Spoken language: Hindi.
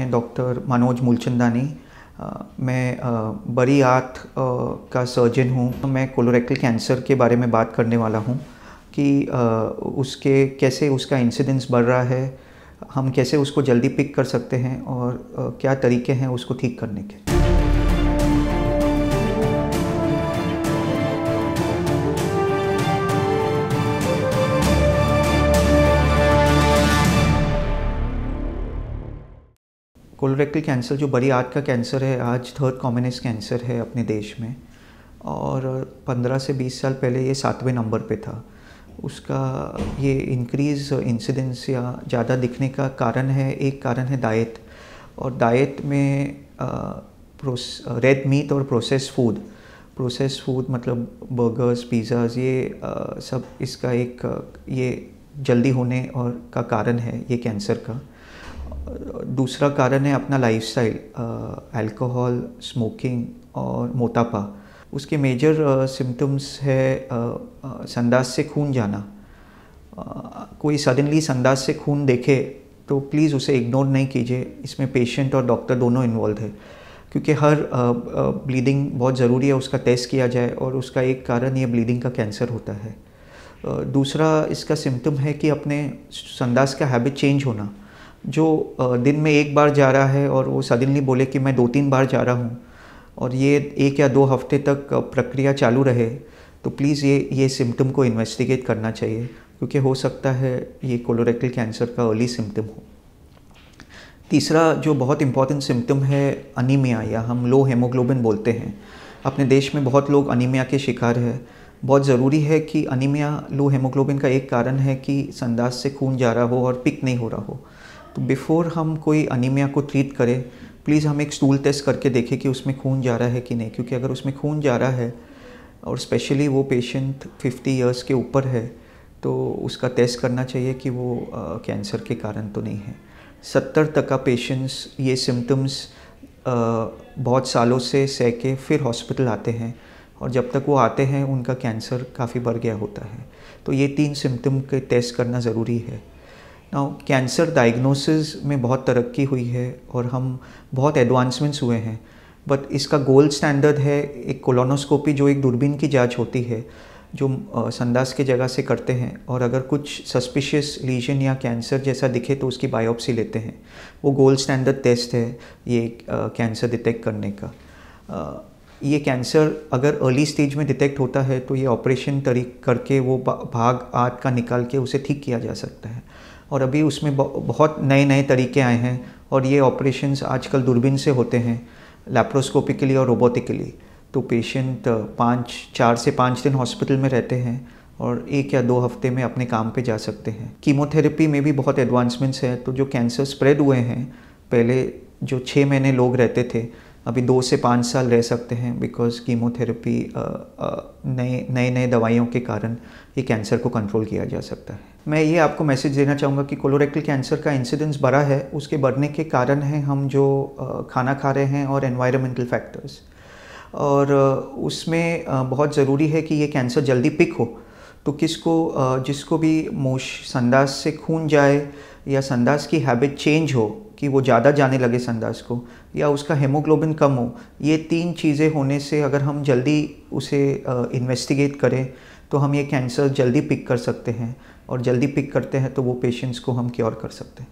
मैं डॉक्टर मनोज मूलचंदानी। मैं बड़ी आंत का सर्जन हूँ। मैं कोलोरेक्टल कैंसर के बारे में बात करने वाला हूँ कि उसके कैसे उसका इंसिडेंस बढ़ रहा है, हम कैसे उसको जल्दी पिक कर सकते हैं और क्या तरीके हैं उसको ठीक करने के। कोलोरेक्टल कैंसर जो बड़ी आंत का कैंसर है, आज थर्ड कॉमनेस्ट कैंसर है अपने देश में और 15 से 20 साल पहले ये 7वें नंबर पे था। उसका ये इंक्रीज़ इंसिडेंस या ज़्यादा दिखने का कारण है, एक कारण है डाइट। और डाइट में रेड मीट और प्रोसेस्ड फूड मतलब बर्गर्स, पिज़्ज़ाज़, ये सब इसका एक ये जल्दी होने और का कारण है ये कैंसर का। दूसरा कारण है अपना लाइफस्टाइल, अल्कोहल, स्मोकिंग और मोटापा। उसके मेजर सिम्टम्स है संडास से खून जाना। कोई सडनली संडास से खून देखे तो प्लीज़ उसे इग्नोर नहीं कीजिए। इसमें पेशेंट और डॉक्टर दोनों इन्वॉल्व है, क्योंकि हर ब्लीडिंग बहुत ज़रूरी है उसका टेस्ट किया जाए और उसका एक कारण ये ब्लीडिंग का कैंसर होता है। दूसरा इसका सिम्टम है कि अपने संडास का हैबिट चेंज होना। जो दिन में एक बार जा रहा है और वो सडनली बोले कि मैं 2-3 बार जा रहा हूँ और ये 1 या 2 हफ्ते तक प्रक्रिया चालू रहे, तो प्लीज़ ये सिम्टम को इन्वेस्टिगेट करना चाहिए, क्योंकि हो सकता है ये कोलोरेक्टल कैंसर का अर्ली सिम्टम हो। तीसरा जो बहुत इम्पॉर्टेंट सिम्टम है अनीमिया, या हम लो हेमोग्लोबिन बोलते हैं। अपने देश में बहुत लोग अनीमिया के शिकार है। बहुत ज़रूरी है कि अनीमिया, लो हेमोग्लोबिन का एक कारण है कि संडास से खून जा रहा हो और पिक नहीं हो रहा हो। तो बिफ़ोर हम कोई अनीमिया को ट्रीट करें, प्लीज़ हम एक स्टूल टेस्ट करके देखें कि उसमें खून जा रहा है कि नहीं, क्योंकि अगर उसमें खून जा रहा है और स्पेशली वो पेशेंट 50 इयर्स के ऊपर है तो उसका टेस्ट करना चाहिए कि वो कैंसर के कारण तो नहीं है। 70% पेशेंट्स ये सिम्टम्स बहुत सालों से सह के फिर हॉस्पिटल आते हैं और जब तक वो आते हैं उनका कैंसर काफ़ी बढ़ गया होता है। तो ये 3 सिम्टम के टेस्ट करना ज़रूरी है। नाउ कैंसर डायग्नोसिस में बहुत तरक्की हुई है और हम बहुत एडवांसमेंट्स हुए हैं, बट इसका गोल्ड स्टैंडर्ड है एक कोलोनोस्कोपी, जो एक दूरबीन की जांच होती है जो संडास के जगह से करते हैं, और अगर कुछ सस्पिशियस लीजन या कैंसर जैसा दिखे तो उसकी बायोप्सी लेते हैं। वो गोल्ड स्टैंडर्ड टेस्ट है ये कैंसर डिटेक्ट करने का। ये कैंसर अगर अर्ली स्टेज में डिटेक्ट होता है तो ये ऑपरेशन करके वो भाग आंत का निकाल के उसे ठीक किया जा सकता है। और अभी उसमें बहुत नए तरीके आए हैं और ये ऑपरेशंस आजकल दूरबीन से होते हैं, लैप्रोस्कोपिकली और रोबोटिकली। तो पेशेंट 4 से 5 दिन हॉस्पिटल में रहते हैं और 1 या 2 हफ्ते में अपने काम पे जा सकते हैं। कीमोथेरेपी में भी बहुत एडवांसमेंट्स हैं। तो जो कैंसर स्प्रेड हुए हैं, पहले जो 6 महीने लोग रहते थे, अभी 2 से 5 साल रह सकते हैं, बिकॉज कीमोथेरेपी नए दवाइयों के कारण ये कैंसर को कंट्रोल किया जा सकता है। मैं ये आपको मैसेज देना चाहूँगा कि कोलोरेक्टल कैंसर का इंसिडेंस बढ़ा है, उसके बढ़ने के कारण हैं हम जो खाना खा रहे हैं और एनवायरमेंटल फैक्टर्स। और उसमें बहुत ज़रूरी है कि ये कैंसर जल्दी पिक हो। तो जिसको भी संडास से खून जाए या संडास की हैबिट चेंज हो कि वो ज़्यादा जाने लगे संडास को, या उसका हेमोग्लोबिन कम हो, ये 3 चीज़ें होने से अगर हम जल्दी उसे इन्वेस्टिगेट करें तो हम ये कैंसर जल्दी पिक कर सकते हैं, और जल्दी पिक करते हैं तो वो पेशेंट्स को हम क्योर कर सकते हैं।